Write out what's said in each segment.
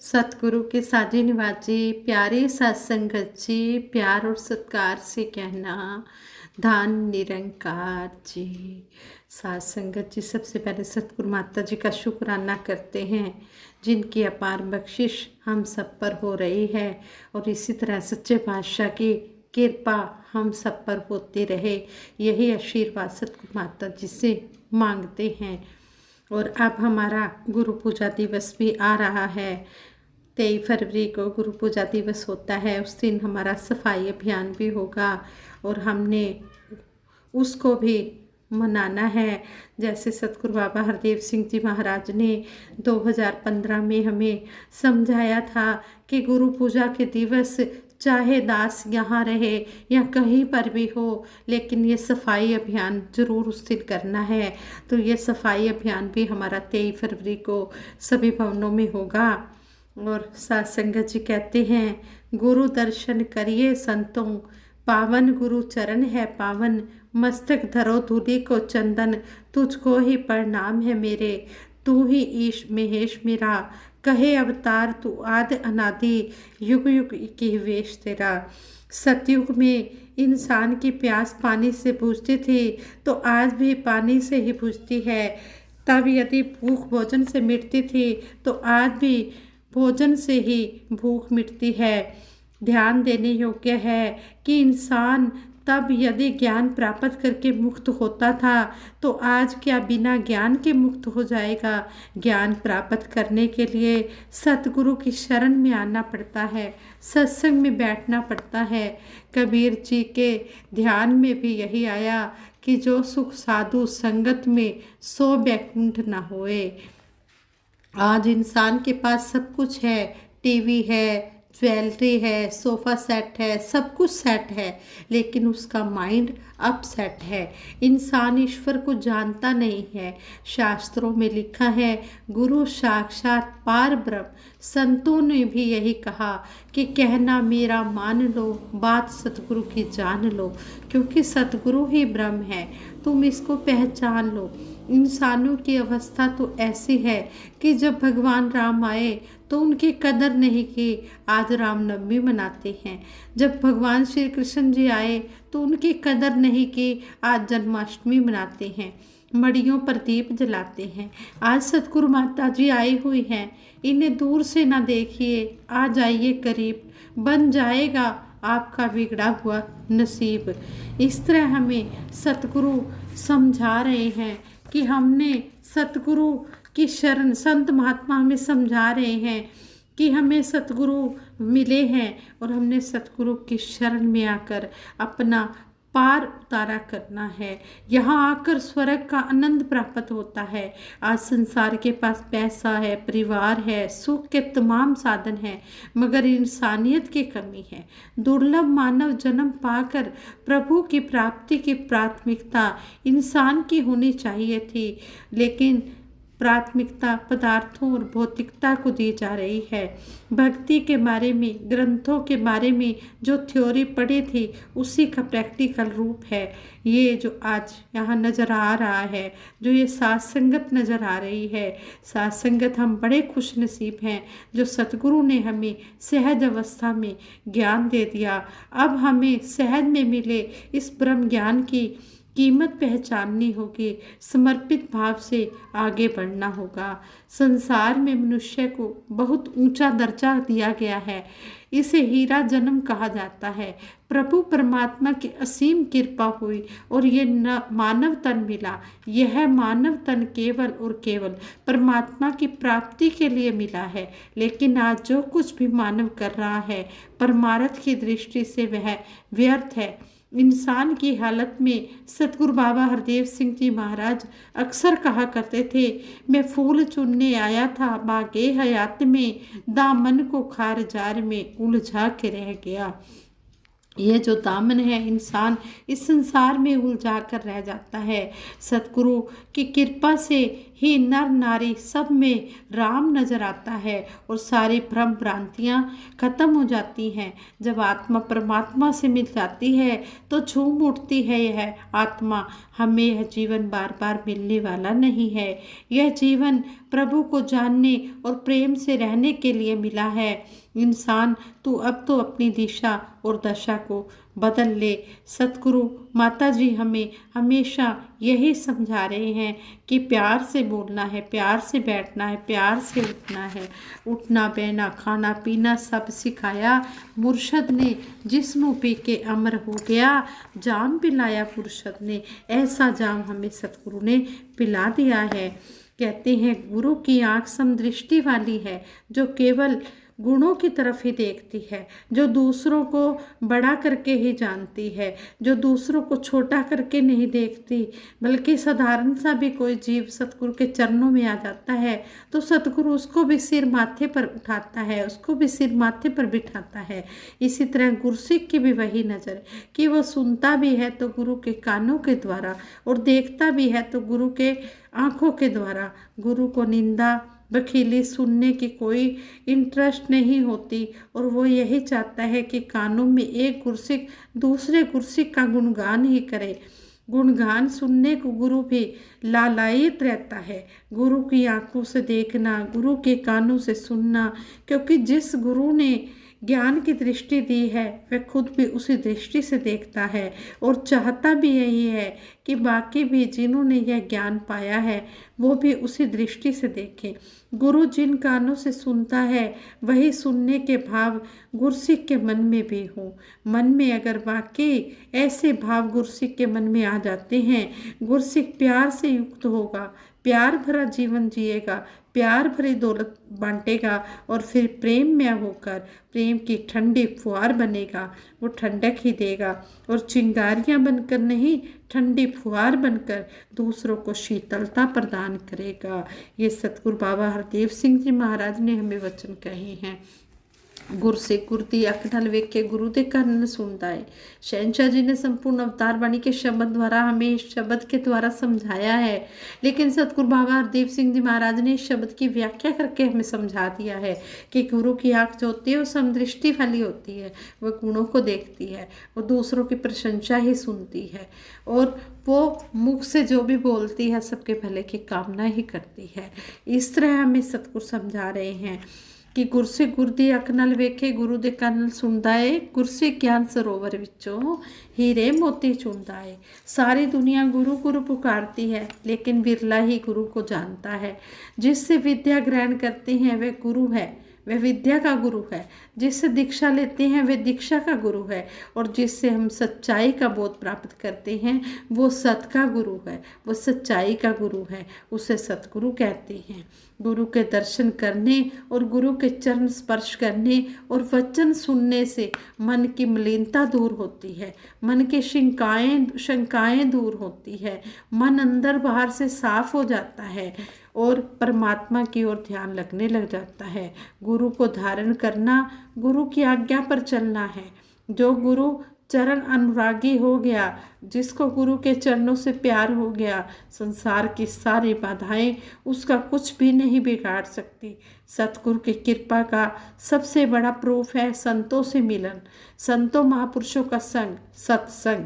सतगुरु के साजे निवाजे प्यारे सत्संगत जी, प्यार और सत्कार से कहना धान निरंकार जी। सत्संगत जी, सबसे पहले सतगुरु माता जी का शुक्राना करते हैं जिनकी अपार बख्शिश हम सब पर हो रही है और इसी तरह सच्चे पातशाह की कृपा हम सब पर होती रहे, यही आशीर्वाद सतगुरु माता जी से मांगते हैं। और अब हमारा गुरु पूजा दिवस भी आ रहा है। 23 फरवरी को गुरु पूजा दिवस होता है। उस दिन हमारा सफाई अभियान भी होगा और हमने उसको भी मनाना है। जैसे सतगुरु बाबा हरदेव सिंह जी महाराज ने 2015 में हमें समझाया था कि गुरु पूजा के दिवस चाहे दास यहाँ रहे या कहीं पर भी हो, लेकिन ये सफाई अभियान ज़रूर उस दिन करना है। तो ये सफाई अभियान भी हमारा 23 फरवरी को सभी भवनों में होगा। और सत्संगत जी कहते हैं, गुरु दर्शन करिए संतों, पावन गुरु चरण है पावन, मस्तक धरो धूलि को चंदन, तुझको ही प्रणाम है मेरे, तू ही ईश महेश मेरा, कहे अवतार तू आदि अनादि, युग युग की वेश तेरा। सतयुग में इंसान की प्यास पानी से बुझती थी, तो आज भी पानी से ही बुझती है। तब यदि भूख भोजन से मिटती थी, तो आज भी भोजन से ही भूख मिटती है। ध्यान देने योग्य है कि इंसान तब यदि ज्ञान प्राप्त करके मुक्त होता था, तो आज क्या बिना ज्ञान के मुक्त हो जाएगा। ज्ञान प्राप्त करने के लिए सतगुरु की शरण में आना पड़ता है, सत्संग में बैठना पड़ता है। कबीर जी के ध्यान में भी यही आया कि जो सुख साधु संगत में सो बैकुंठ न होए। आज इंसान के पास सब कुछ है, टीवी है, ज्वेलरी है, सोफ़ा सेट है, सब कुछ सेट है, लेकिन उसका माइंड अपसेट है। इंसान ईश्वर को जानता नहीं है। शास्त्रों में लिखा है, गुरु साक्षात पार ब्रह्म। संतों ने भी यही कहा कि कहना मेरा मान लो, बात सतगुरु की जान लो, क्योंकि सतगुरु ही ब्रह्म है, तुम इसको पहचान लो। इंसानों की अवस्था तो ऐसी है कि जब भगवान राम आए तो उनकी कदर नहीं की, आज रामनवमी मनाते हैं। जब भगवान श्री कृष्ण जी आए तो उनकी कदर नहीं की, आज जन्माष्टमी मनाते हैं, मड़ियों पर दीप जलाते हैं। आज सतगुरु माता जी आई हुई हैं, इन्हें दूर से ना देखिए, आ जाइए करीब, बन जाएगा आपका बिगड़ा हुआ नसीब। इस तरह हमें सतगुरु समझा रहे हैं कि हमने सतगुरु की शरण, संत महात्मा हमें समझा रहे हैं कि हमें सतगुरु मिले हैं और हमने सतगुरु की शरण में आकर अपना पार उतारा करना है। यहाँ आकर स्वर्ग का आनंद प्राप्त होता है। आज संसार के पास पैसा है, परिवार है, सुख के तमाम साधन हैं, मगर इंसानियत की कमी है। दुर्लभ मानव जन्म पाकर प्रभु की प्राप्ति की प्राथमिकता इंसान की होनी चाहिए थी, लेकिन प्राथमिकता पदार्थों और भौतिकता को दी जा रही है। भक्ति के बारे में, ग्रंथों के बारे में जो थ्योरी पढ़ी थी, उसी का प्रैक्टिकल रूप है ये जो आज यहाँ नज़र आ रहा है, जो ये साथ संगत नज़र आ रही है। साथ संगत हम बड़े खुश नसीब हैं जो सतगुरु ने हमें सहज अवस्था में ज्ञान दे दिया। अब हमें सहज में मिले इस ब्रह्म ज्ञान की कीमत पहचाननी होगी, समर्पित भाव से आगे बढ़ना होगा। संसार में मनुष्य को बहुत ऊंचा दर्जा दिया गया है, इसे हीरा जन्म कहा जाता है। प्रभु परमात्मा की असीम कृपा हुई और ये मानव तन मिला। यह मानव तन केवल और केवल परमात्मा की प्राप्ति के लिए मिला है, लेकिन आज जो कुछ भी मानव कर रहा है, परमार्थ की दृष्टि से वह व्यर्थ है। इंसान की हालत में सतगुरु बाबा हरदेव सिंह जी महाराज अक्सर कहा करते थे, मैं फूल चुनने आया था बागे हयात में, दामन को खार जार में उलझा के रह गया। ये जो दामन है, इंसान इस संसार में उलझा कर रह जाता है। सतगुरु की कृपा से ही नर नारी सब में राम नजर आता है और सारी भ्रम भ्रांतियाँ खत्म हो जाती हैं। जब आत्मा परमात्मा से मिल जाती है तो झूम उठती है यह आत्मा। हमें यह जीवन बार बार मिलने वाला नहीं है। यह जीवन प्रभु को जानने और प्रेम से रहने के लिए मिला है। इंसान तू अब तो अपनी दिशा और दशा को बदल ले। सतगुरु माता जी हमें हमेशा यही समझा रहे हैं कि प्यार से बोलना है, प्यार से बैठना है, प्यार से उठना है। उठना बैठना खाना पीना सब सिखाया मुर्शद ने, जिस्म पी के अमर हो गया। जाम पिलाया मुर्शद ने, ऐसा जाम हमें सतगुरु ने पिला दिया है। कहते हैं गुरु की आँख समदृष्टि वाली है, जो केवल गुणों की तरफ ही देखती है, जो दूसरों को बड़ा करके ही जानती है, जो दूसरों को छोटा करके नहीं देखती, बल्कि साधारण सा भी कोई जीव सतगुरु के चरणों में आ जाता है तो सतगुरु उसको भी सिर माथे पर उठाता है, उसको भी सिर माथे पर बिठाता है। इसी तरह गुरसिक की भी वही नज़र कि वो सुनता भी है तो गुरु के कानों के द्वारा और देखता भी है तो गुरु के आँखों के द्वारा। गुरु को निंदा बखीली सुनने की कोई इंटरेस्ट नहीं होती और वो यही चाहता है कि कानों में एक गुरसिक दूसरे गुरसिक का गुणगान ही करे। गुणगान सुनने को गुरु भी लालायित रहता है। गुरु की आंखों से देखना, गुरु के कानों से सुनना, क्योंकि जिस गुरु ने ज्ञान की दृष्टि दी है वह खुद भी उसी दृष्टि से देखता है और चाहता भी यही है कि बाकी भी जिन्होंने यह ज्ञान पाया है वो भी उसी दृष्टि से देखें। गुरु जिन कानों से सुनता है वही सुनने के भाव गुरसिक के मन में भी हो। मन में अगर वाकई ऐसे भाव गुरसिक के मन में आ जाते हैं, गुरसिक प्यार से युक्त होगा, प्यार भरा जीवन जिएगा, प्यार भरी दौलत बांटेगा और फिर प्रेम में होकर प्रेम की ठंडी फुहार बनेगा। वो ठंडक ही देगा और चिंगारियां बनकर नहीं, ठंडी फुहार बनकर दूसरों को शीतलता प्रदान करेगा। ये सतगुरु बाबा हरदेव सिंह जी महाराज ने हमें वचन कहे हैं। गुर से गुरती अख नाल वेखे गुरु दे कान सुनता है। शहनशाह जी ने संपूर्ण अवतार वाणी के शब्द द्वारा हमें इस शब्द के द्वारा समझाया है, लेकिन सतगुरु बाबा हरदेव सिंह जी महाराज ने इस शब्द की व्याख्या करके हमें समझा दिया है कि गुरु की आँख जो होती है वो समदृष्टि वाली होती है, वह गुणों को देखती है, वो दूसरों की प्रशंसा ही सुनती है और वो मुख से जो भी बोलती है सबके भले की कामना ही करती है। इस तरह हमें सतगुरु समझा रहे हैं कि गुरसे गुरदी अख नाल वेखे गुरु दे कान नाल सुनदा है। गुरसे ज्ञान सरोवर विचों हीरे मोती चुनदा है। सारी दुनिया गुरु गुरु पुकारती है, लेकिन बिरला ही गुरु को जानता है। जिससे विद्या ग्रहण करते हैं वह गुरु है, वह विद्या का गुरु है। जिससे दीक्षा लेते हैं वह दीक्षा का गुरु है और जिससे हम सच्चाई का बोध प्राप्त करते हैं वो सत का गुरु है, वो सच्चाई का गुरु है, उसे सतगुरु कहते हैं। गुरु के दर्शन करने और गुरु के चरण स्पर्श करने और वचन सुनने से मन की मलिनता दूर होती है, मन की शंकाएं दूर होती है, मन अंदर बाहर से साफ हो जाता है और परमात्मा की ओर ध्यान लगने लग जाता है। गुरु को धारण करना, गुरु की आज्ञा पर चलना है। जो गुरु चरण अनुरागी हो गया, जिसको गुरु के चरणों से प्यार हो गया, संसार की सारी बाधाएं उसका कुछ भी नहीं बिगाड़ सकती। सतगुरु की कृपा का सबसे बड़ा प्रूफ है संतों से मिलन, संतों महापुरुषों का संग, सत्संग।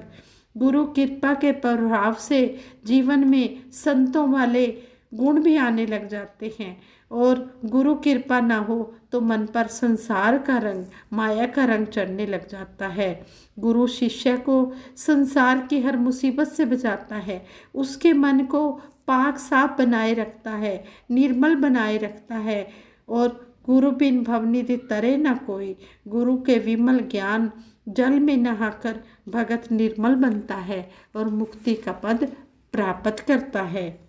गुरु कृपा के प्रभाव से जीवन में संतों वाले गुण भी आने लग जाते हैं और गुरु कृपा ना हो तो मन पर संसार का रंग, माया का रंग चढ़ने लग जाता है। गुरु शिष्य को संसार की हर मुसीबत से बचाता है, उसके मन को पाक साफ बनाए रखता है, निर्मल बनाए रखता है और गुरु बिन भवनिधि तरे न कोई। गुरु के विमल ज्ञान जल में नहाकर भगत निर्मल बनता है और मुक्ति का पद प्राप्त करता है।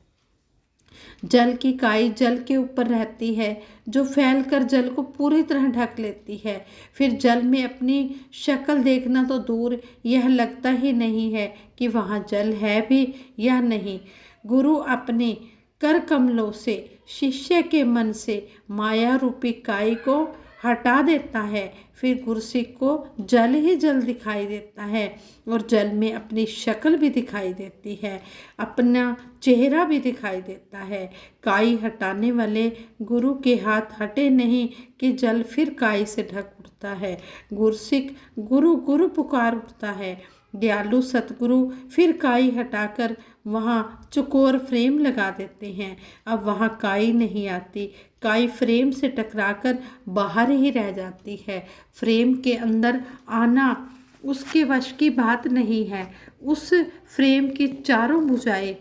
जल की काई जल के ऊपर रहती है जो फैलकर जल को पूरी तरह ढक लेती है। फिर जल में अपनी शक्ल देखना तो दूर, यह लगता ही नहीं है कि वहाँ जल है भी या नहीं। गुरु अपने कर कमलों से शिष्य के मन से माया रूपी काई को हटा देता है, फिर गुरसिक को जल ही जल दिखाई देता है और जल में अपनी शक्ल भी दिखाई देती है, अपना चेहरा भी दिखाई देता है। काई हटाने वाले गुरु के हाथ हटे नहीं कि जल फिर काई से ढक उठता है। गुरसिक गुरु गुरु पुकार उठता है। दयालु सतगुरु फिर काई हटाकर वहाँ चौकोर फ्रेम लगा देते हैं। अब वहाँ काई नहीं आती, काई फ्रेम से टकराकर बाहर ही रह जाती है। फ्रेम के अंदर आना उसके वश की बात नहीं है। उस फ्रेम की चारों भुजाएं,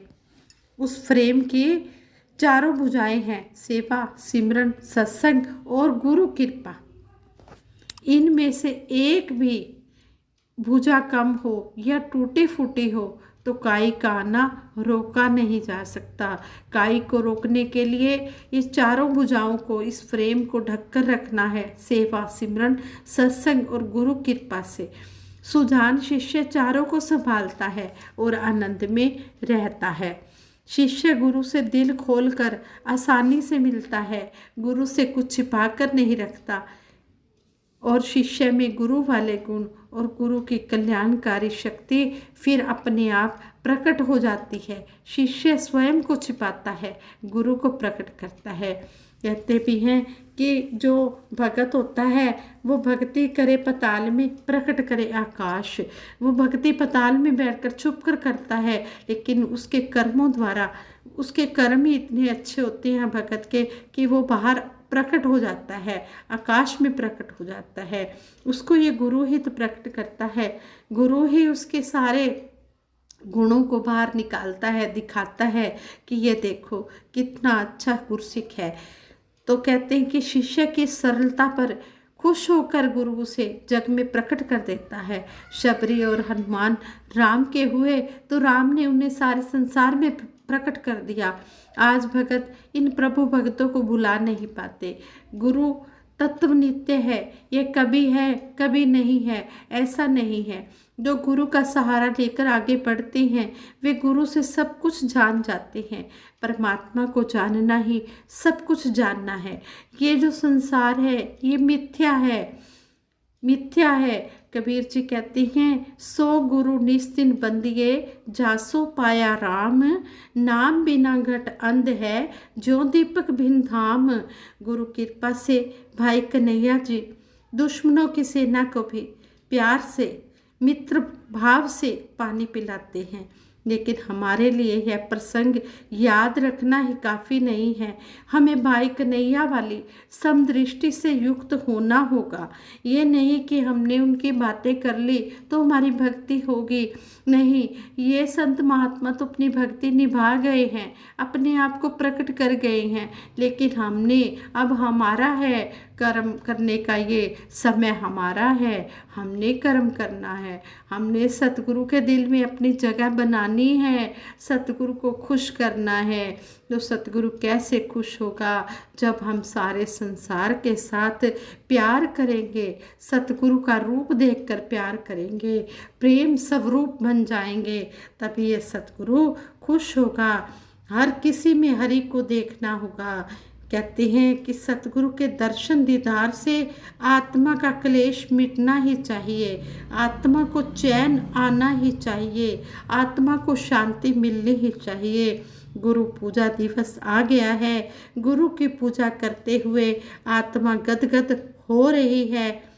उस फ्रेम की चारों भुजाएं हैं सेवा, सिमरन, सत्संग और गुरु कृपा। इनमें से एक भी भुजा कम हो या टूटी फूटी हो तो काई का आना रोका नहीं जा सकता। काई को रोकने के लिए इस चारों भुजाओं को, इस फ्रेम को ढककर रखना है सेवा, सिमरन, सत्संग और गुरु कृपा से। सुजान शिष्य चारों को संभालता है और आनंद में रहता है। शिष्य गुरु से दिल खोलकर आसानी से मिलता है, गुरु से कुछ छिपा कर नहीं रखता और शिष्य में गुरु वाले गुण और गुरु की कल्याणकारी शक्ति फिर अपने आप प्रकट हो जाती है। शिष्य स्वयं को छिपाता है, गुरु को प्रकट करता है। कहते भी हैं कि जो भगत होता है वो भक्ति करे पताल में, प्रकट करे आकाश। वो भक्ति पताल में बैठकर छुप कर करता है, लेकिन उसके कर्मों द्वारा, उसके कर्म ही इतने अच्छे होते हैं भगत के कि वो बाहर प्रकट हो जाता है, आकाश में प्रकट हो जाता है। उसको ये गुरु ही तो प्रकट करता है, गुरु ही उसके सारे गुणों को बाहर निकालता है, दिखाता है कि ये देखो कितना अच्छा गुरसिक है। तो कहते हैं कि शिष्य की सरलता पर खुश होकर गुरु उसे जग में प्रकट कर देता है। शबरी और हनुमान राम के हुए तो राम ने उन्हें सारे संसार में प्रकट कर दिया। आज भगत इन प्रभु भक्तों को भुला नहीं पाते। गुरु तत्व नित्य है, ये कभी है कभी नहीं है, ऐसा नहीं है। जो गुरु का सहारा लेकर आगे बढ़ते हैं वे गुरु से सब कुछ जान जाते हैं। परमात्मा को जानना ही सब कुछ जानना है। ये जो संसार है ये मिथ्या है, मिथ्या है। कबीर जी कहते हैं, सो गुरु निस्तिन बंदिए जासो पाया राम, नाम बिना घट अंध है जो दीपक भिन्न धाम। गुरु कृपा से भाई कन्हैया जी दुश्मनों की सेना को भी प्यार से, मित्र भाव से पानी पिलाते हैं। लेकिन हमारे लिए यह प्रसंग याद रखना ही काफ़ी नहीं है। हमें भाई कन्हैया वाली समदृष्टि से युक्त होना होगा। ये नहीं कि हमने उनकी बातें कर ली तो हमारी भक्ति होगी, नहीं। ये संत महात्मा तो अपनी भक्ति निभा गए हैं, अपने आप को प्रकट कर गए हैं, लेकिन हमने, अब हमारा है कर्म करने का, ये समय हमारा है, हमने कर्म करना है। हमने सतगुरु के दिल में अपनी जगह बनानी है, सतगुरु को खुश करना है। तो सतगुरु कैसे खुश होगा जब हम सारे संसार के साथ प्यार करेंगे, सतगुरु का रूप देखकर प्यार करेंगे, प्रेम स्वरूप बन जाएंगे, तभी ये सतगुरु खुश होगा। हर किसी में हरि को देखना होगा। कहते हैं कि सतगुरु के दर्शन दीदार से आत्मा का क्लेश मिटना ही चाहिए, आत्मा को चैन आना ही चाहिए, आत्मा को शांति मिलनी ही चाहिए। गुरु पूजा दिवस आ गया है। गुरु की पूजा करते हुए आत्मा गदगद हो रही है।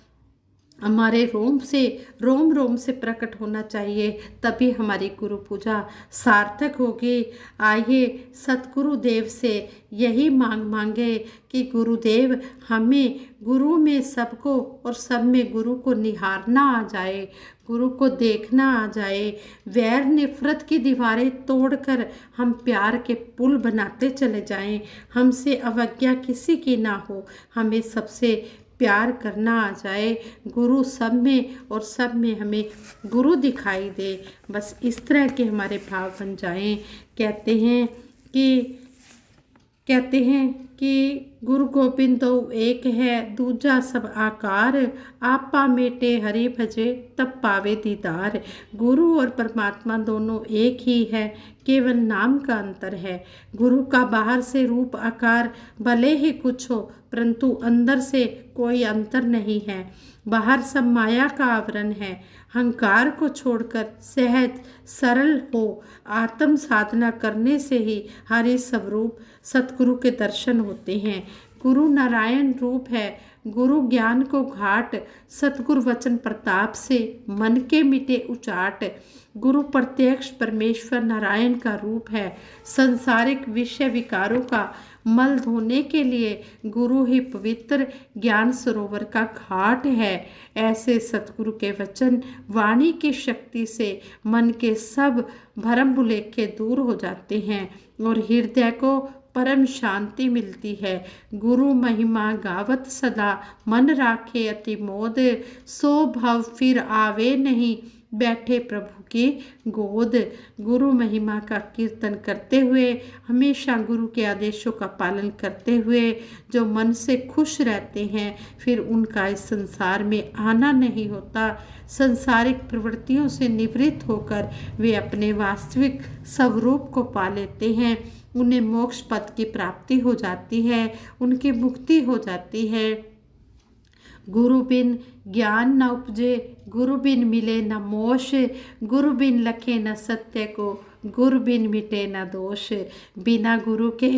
हमारे रोम रोम से प्रकट होना चाहिए, तभी हमारी गुरु पूजा सार्थक होगी। आइए सतगुरु देव से यही मांगे कि गुरुदेव हमें गुरु में सबको और सब में गुरु को निहारना आ जाए, गुरु को देखना आ जाए। वैर नफरत की दीवारें तोड़कर हम प्यार के पुल बनाते चले जाएं। हमसे अवज्ञा किसी की ना हो, हमें सबसे प्यार करना आ जाए। गुरु सब में और सब में हमें गुरु दिखाई दे। बस इस तरह के हमारे भाव बन जाएं। कहते हैं कि गुरु गोबिंद दो एक है, दूजा सब आकार, आपा मेटे हरि भजे तब पावे दीदार। गुरु और परमात्मा दोनों एक ही है, केवल नाम का अंतर है। गुरु का बाहर से रूप आकार भले ही कुछ हो, परंतु अंदर से कोई अंतर नहीं है। बाहर सब माया का आवरण है। अहंकार को छोड़कर सहज सरल हो आत्म साधना करने से ही हरि स्वरूप सतगुरु के दर्शन होते हैं। गुरु नारायण रूप है, गुरु ज्ञान को घाट, सतगुरु वचन प्रताप से मन के मिटे उचाट। गुरु प्रत्यक्ष परमेश्वर नारायण का रूप है। संसारिक विषय विकारों का मल धोने के लिए गुरु ही पवित्र ज्ञान सरोवर का घाट है। ऐसे सतगुरु के वचन वाणी की शक्ति से मन के सब भरम भुलेखे दूर हो जाते हैं और हृदय को परम शांति मिलती है। गुरु महिमा गावत सदा, मन राखे अति मोद, सो भव फिर आवे नहीं, बैठे प्रभु की गोद। गुरु महिमा का कीर्तन करते हुए, हमेशा गुरु के आदेशों का पालन करते हुए जो मन से खुश रहते हैं, फिर उनका इस संसार में आना नहीं होता। संसारिक प्रवृत्तियों से निवृत्त होकर वे अपने वास्तविक स्वरूप को पा लेते हैं। उन्हें मोक्ष पद की प्राप्ति हो जाती है, उनकी मुक्ति हो जाती है। गुरु बिन ज्ञान न उपजे, गुरु बिन मिले न मोश, गुरु बिन लखे न सत्य को, गुरु बिन मिटे न दोष। बिना गुरु के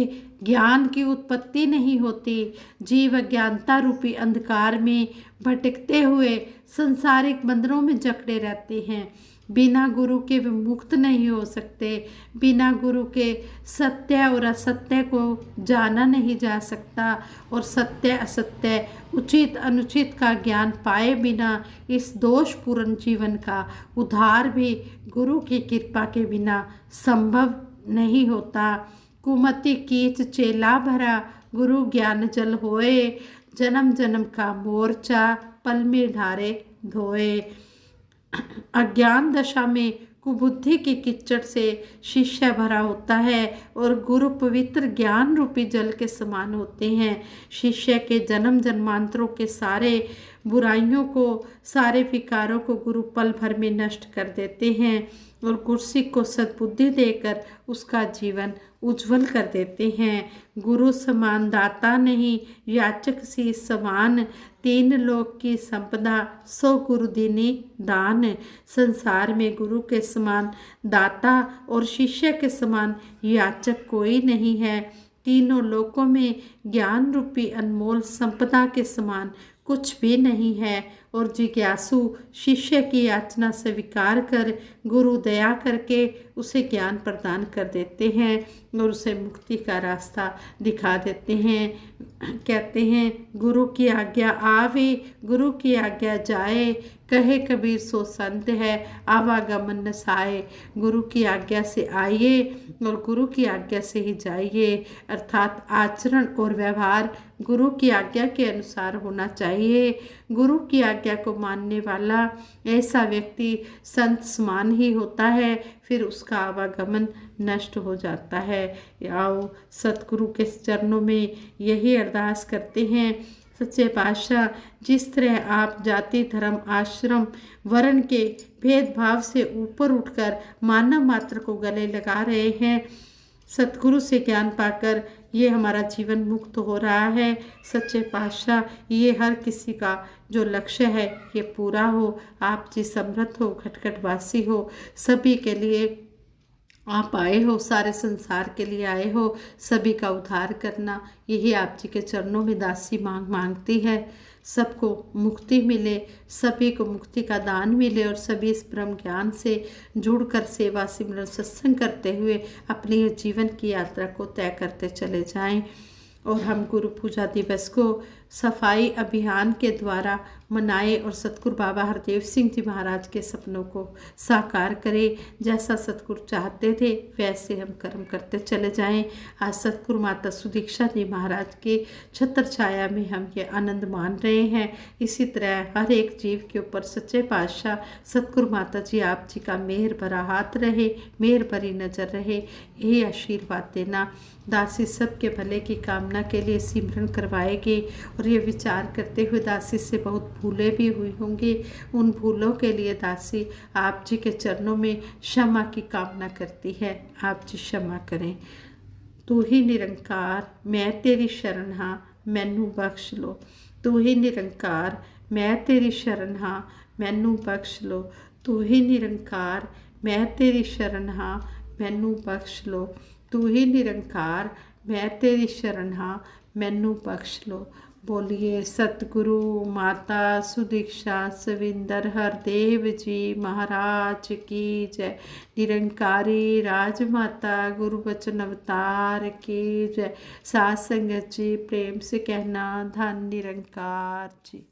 ज्ञान की उत्पत्ति नहीं होती। जीव अज्ञानता रूपी अंधकार में भटकते हुए संसारिक बंधनों में जकड़े रहते हैं। बिना गुरु के वे मुक्त नहीं हो सकते। बिना गुरु के सत्य और असत्य को जाना नहीं जा सकता और सत्य असत्य उचित अनुचित का ज्ञान पाए बिना इस दोषपूर्ण जीवन का उद्धार भी गुरु की कृपा के बिना संभव नहीं होता। कुमति कीच चेला भरा, गुरु ज्ञान जल होए, जन्म जन्म का मोर्चा पल में ढारे धोए। अज्ञान दशा में कुबुद्धि की कीचड़ से शिष्य भरा होता है और गुरु पवित्र ज्ञान रूपी जल के समान होते हैं। शिष्य के जन्म जन्मांतरों के सारे बुराइयों को, सारे विकारों को गुरु पल भर में नष्ट कर देते हैं और गुरसिक को सद्बुद्धि देकर उसका जीवन उज्जवल कर देते हैं। गुरु समान दाता नहीं, याचक सी समान, तीन लोक की संपदा सो गुरु दीनी दान। संसार में गुरु के समान दाता और शिष्य के समान याचक कोई नहीं है। तीनों लोकों में ज्ञान रूपी अनमोल संपदा के समान कुछ भी नहीं है और जिज्ञासु शिष्य की याचना स्वीकार कर गुरु दया करके उसे ज्ञान प्रदान कर देते हैं और उसे मुक्ति का रास्ता दिखा देते हैं। कहते हैं गुरु की आज्ञा आवे, गुरु की आज्ञा जाए, कहे कबीर सो संत है, आवागमन न साए। गुरु की आज्ञा से आइए और गुरु की आज्ञा से ही जाइए, अर्थात आचरण और व्यवहार गुरु की आज्ञा के अनुसार होना चाहिए। गुरु की आज्ञा को मानने वाला ऐसा व्यक्ति संत समान ही होता है, फिर उसका आवागमन नष्ट हो जाता है। आओ सतगुरु के चरणों में यही अरदास करते हैं। सच्चे पातशाह, जिस तरह आप जाति धर्म आश्रम वर्ण के भेदभाव से ऊपर उठकर मानव मात्र को गले लगा रहे हैं, सतगुरु से ज्ञान पाकर ये हमारा जीवन मुक्त हो रहा है। सच्चे पातशाह, ये हर किसी का जो लक्ष्य है ये पूरा हो। आप जी समृद्ध हो, खटखटवासी हो, सभी के लिए आप आए हो, सारे संसार के लिए आए हो, सभी का उद्धार करना, यही आप जी के चरणों में दासी मांगती है। सबको मुक्ति मिले, सभी को मुक्ति का दान मिले और सभी इस ब्रह्म ज्ञान से जुड़कर सेवा सिमरन सत्संग करते हुए अपनी जीवन की यात्रा को तय करते चले जाएं। और हम गुरु पूजा दिवस को सफाई अभियान के द्वारा मनाए और सतगुरु बाबा हरदेव सिंह जी महाराज के सपनों को साकार करें। जैसा सतगुरु चाहते थे वैसे हम कर्म करते चले जाएं। आज सतगुरु माता सुदीक्षा जी महाराज के छत्र छाया में हम ये आनंद मान रहे हैं। इसी तरह हर एक जीव के ऊपर सच्चे पातशाह सतगुरु माता जी आप जी का मेहर भरा हाथ रहे, मेहर भरी नज़र रहे, यही आशीर्वाद देना। दासी सबके भले की कामना के लिए सिमरन करवाएगी और ये विचार करते हुए दासी से बहुत भूलें भी हुई होंगी। उन भूलों के लिए दासी आप जी के चरणों में क्षमा की कामना करती है। आप जी क्षमा करें। तू ही निरंकार मैं तेरी शरण हाँ मैनू बख्श लो। तू ही निरंकार मैं तेरी शरण हाँ मैनू बख्श लो। तू ही निरंकार मैं तेरी शरण हाँ मैनू बख्श लो। तू ही निरंकार मैं तेरी शरण हाँ मैनू बख्श लो। बोलिए सतगुरु माता सुदीक्षा सविंदर हरदेव जी महाराज की जय। निरंकारी राजमाता गुरु बचन अवतार की जय। साथ संगत जी प्रेम से कहना धन निरंकार जी।